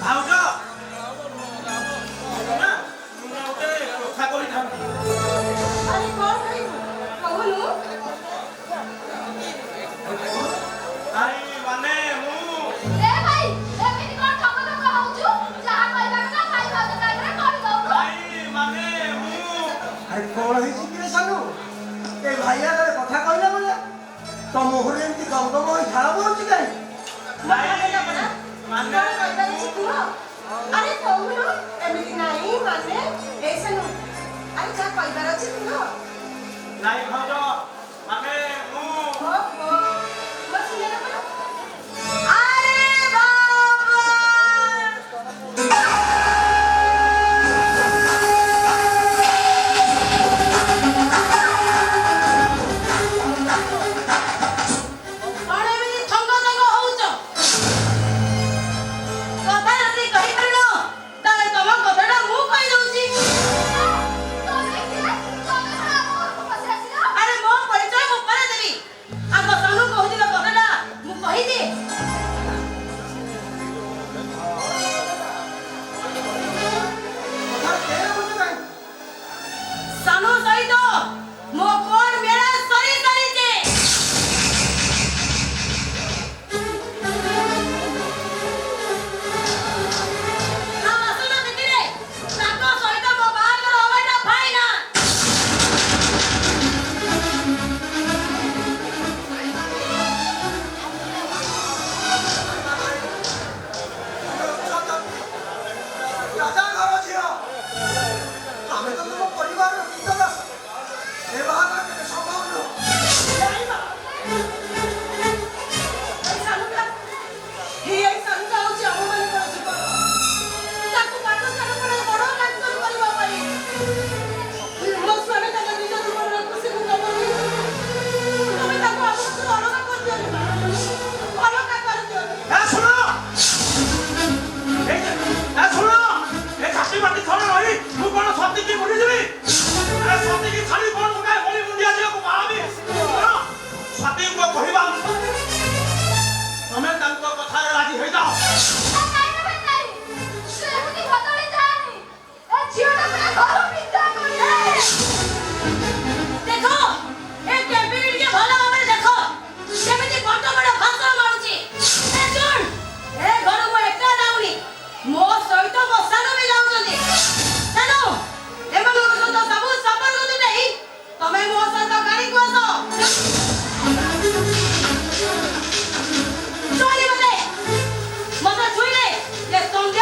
ଭାଉଜ ନା ମୁଁ ଗୋଟେ କଥା କହିଥାନ୍ତି। ଆରେ କଣ କହିବୁ କହୁନୁ? ଆରେ ମାନେ ମୁଁ ଏ ଭାଇ ଏମିତି କଣ ଠକ ଠକ ହଉଛୁ? ଯାହା କହିବା କଥା ଭାଇ ଭାଉଜ ଟାଇମରେ କହିଦଉନୁ। ଭାଇ ମାନେ ମୁଁ ଆରେ କଣ ହେଇଛି କିରେ ସାନୁ? ଏ ଭାଇଆ କଥା କହିଲା ବୋଲେ ତୋ ମୁହଁରେ ଏମିତି ଗମଗମ ହୋଇ ଝାଳ ବୋହୁଛି କାହିଁ? ଭାଇ ମାନେ ମାନେ କଣ କହିବାର ଅଛି କୁହ? ଆରେ କହୁନୁ ଏମିତି ନାହିଁ ମାନେ ଏ ସାନୁ ଆରେ ଯାହା କହିବାର ଅଛି କୁହ। ନାଇଁ ଭାଉଜ ମାନେ ମୁଁ ଓହୋ ବସିଲେ ନା କଣ? ଆରେ ବାବା କଣ ଏମିତି ଥଙ୍ଗ ଥଙ୍ଗ ହଉଛ? କଥା ଯଦି କହିପାରିଲ ତାହେଲେ ତମ କଥାଟା ମୁଁ କହିଦଉଛି। ତମେ କିଏ? ତମେ କଣ ଆମ ଘରକୁ ପଶି ଆସିଲ? ଆରେ ମୋ ପରିଚୟ ମୁଁ ପରେ ଦେବି। ଆଗ ସାନୁ କହୁଥିବା କଥାଟା ମୁଁ କହିଦିଏ। କଥା କେରେ ବୁଝୁ କାହିଁ? ସାନୁ ସହିତ ମୋ କୋର୍ଟ ମ୍ୟାରେଜ ସରିଯାଇଛି। ନା ଆସୁନ ଦେଖିରେ, ତାଙ୍କ ସହିତ ମୋ ବାହାଘର ହବାଟା ଫାଇନାଲ। ରାଜା ଘର ଝିଅ ଆମେ ତ ତୁମ ପରିବାରର ସଦସ୍ୟ। ଏ ବାହାଘର କେବେ ସମ୍ଭବ ନୁହଁ। ଏଇ ସାନୁଟା ହଉଛି ଆମମାନଙ୍କର ଜୀବନ। ତାକୁ ପାଠଶାଠ ପଢ଼ାଇ ବଡ଼ ଡାକ୍ତର କରିବା ପାଇଁ ମୋ ସ୍ୱାମୀ ତାଙ୍କ ନିଜ ଜୀବନର ଖୁସିକୁ କମାଇ ତମେ ତାକୁ ଆମ ହାତରୁ ଅଲଗା କରିଦିଅନ୍ତୁ। ଅଲଗା କରିଦିଅନ୍ତୁ। ଏ ଶୁଣ ଏ ଶୁଣ ଏ ଚାଟି ବାଟି ଥରେ ରହି ମୁଁ କଣ ସତୀକି ଭୁଲିଯିବି? ଏ ସତୀକି ଛାଡ଼ି କଣ ମୁଁ କାହିଁ ବଳି ମୁଣ୍ଡିଆ ଝିଅକୁ ବାହାବି? ସତୀଙ୍କ କହିବା ଅନୁସାରେ ତମେ ତାଙ୍କ କଥାରେ ରାଜି ହେଇଯାଅ। ନାଇଁ ରେ ଭାଇ ନାଇଁ। ତୁ ଏମିତି ବଦଳି ଯାଆନି। ଏ ଝିଅଟା ପୁରା ଘର ପିଛା କରିଦେ। ଦେଖ ଏ ଟେମ୍ପିକି ଟିକେ ଭଲ ଭାବରେ ଦେଖ କେମିତି ବଡ ବଡ ଭାଷଣ ମାରୁଛି। ଏ ଶୁଣ, ଏ ଘରୁ ମୁଁ ଏକା ଯାଉନି, ମୋ ସହିତ ମୋ ସାନୁ ବି ଯାଉଛନ୍ତି। ସାନୁ, ଏମାନଙ୍କ ସହିତ ସବୁ ସମ୍ପର୍କକୁ ନେଇ ତମେ ମୋ ସହିତ ଗାଡିକୁ ଆସ। ଛୁଇଁନି ମତେ ଛୁଇଁଲେ ଏ ସନ୍ଧ୍ୟା